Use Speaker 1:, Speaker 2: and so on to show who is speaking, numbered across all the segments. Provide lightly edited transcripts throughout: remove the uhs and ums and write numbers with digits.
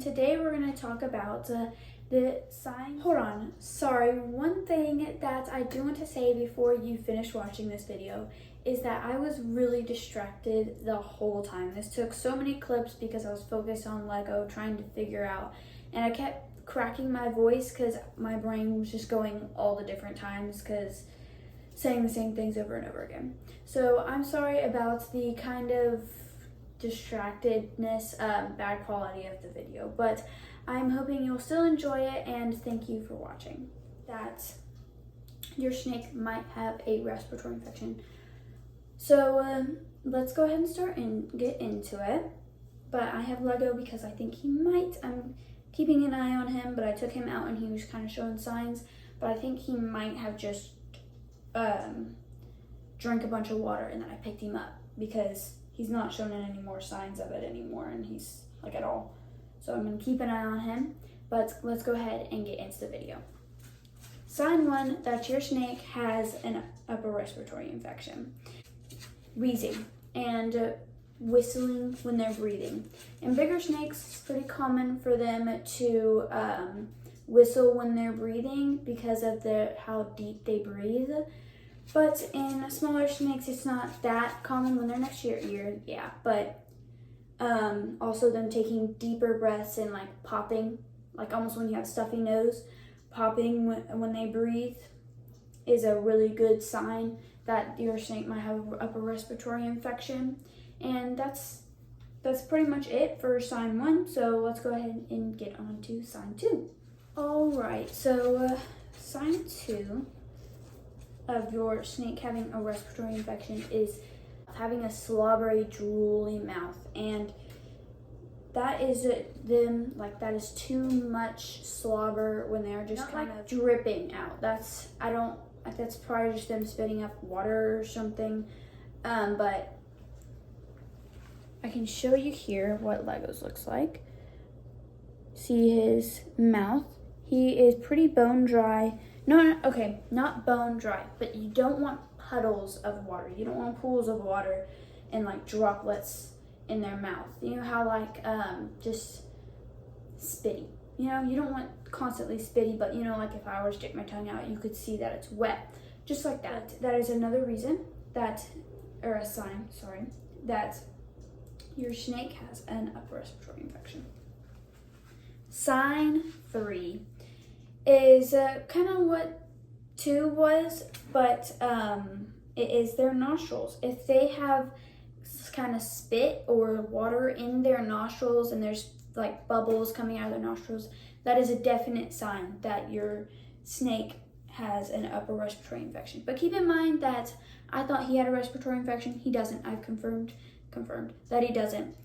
Speaker 1: and today we're going to talk about the sign. Hold on, sorry, one thing that I do want to say before you finish watching this video is that I was really distracted the whole time. This took so many clips because I was focused on Lego trying to figure out, and I kept cracking my voice because my brain was just going all the different times because saying the same things over and over again. So I'm sorry about the kind of distractedness, bad quality of the video, but I'm hoping you'll still enjoy it, and thank you for watching. That your snake might have a respiratory infection. So let's go ahead and start and get into it. But I have Lego because I think he might. I'm keeping an eye on him, but I took him out and he was kind of showing signs, but I think he might have just drank a bunch of water and then I picked him up because he's not showing any more signs of it anymore, and he's like at all. So I'm going to keep an eye on him, but let's go ahead and get into the video. Sign 1, that your snake has an upper respiratory infection. Wheezing and whistling when they're breathing. In bigger snakes, it's pretty common for them to whistle when they're breathing because of how deep they breathe. But in smaller snakes, it's not that common when they're next to your ear, yeah. But also them taking deeper breaths and like popping, like almost when you have stuffy nose, popping when they breathe is a really good sign that your snake might have an upper respiratory infection. And that's pretty much it for sign 1. So let's go ahead and get on to sign 2. All right, so sign 2 of your snake having a respiratory infection is having a slobbery, drooly mouth, and that is that is too much slobber when they're just kind of dripping out. That's probably just them spitting up water or something. But I can show you here what Lego's looks like. See his mouth? He is pretty bone dry. No, okay, not bone dry, but you don't want puddles of water. You don't want pools of water and like droplets in their mouth. You know how like just spitty. You know, you don't want constantly spitty, but you know, like if I were to stick my tongue out, you could see that it's wet. Just like that. That is another reason or a sign, sorry, that your snake has an upper respiratory infection. Sign 3 is kind of what 2 was, but it is their nostrils. If they have kind of spit or water in their nostrils and there's like bubbles coming out of their nostrils, that is a definite sign that your snake has an upper respiratory infection. But keep in mind that I thought he had a respiratory infection. He doesn't. I've confirmed that he doesn't.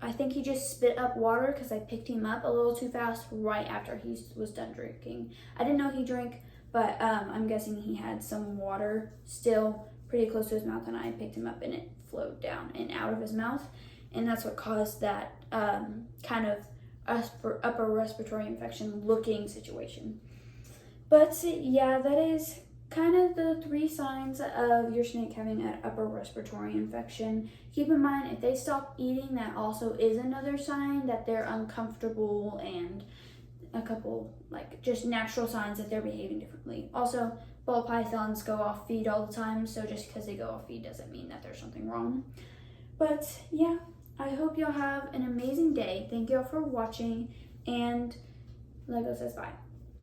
Speaker 1: I think he just spit up water because I picked him up a little too fast right after he was done drinking. I didn't know he drank, but I'm guessing he had some water still pretty close to his mouth, and I picked him up and it flowed down and out of his mouth, and that's what caused that kind of upper respiratory infection looking situation. But yeah, that is kind of the 3 signs of your snake having an upper respiratory infection. Keep in mind, if they stop eating, that also is another sign that they're uncomfortable, and a couple like just natural signs that they're behaving differently. Also, ball pythons go off feed all the time, so just because they go off feed doesn't mean that there's something wrong. But yeah, I hope y'all have an amazing day. Thank y'all for watching, and Lego says bye.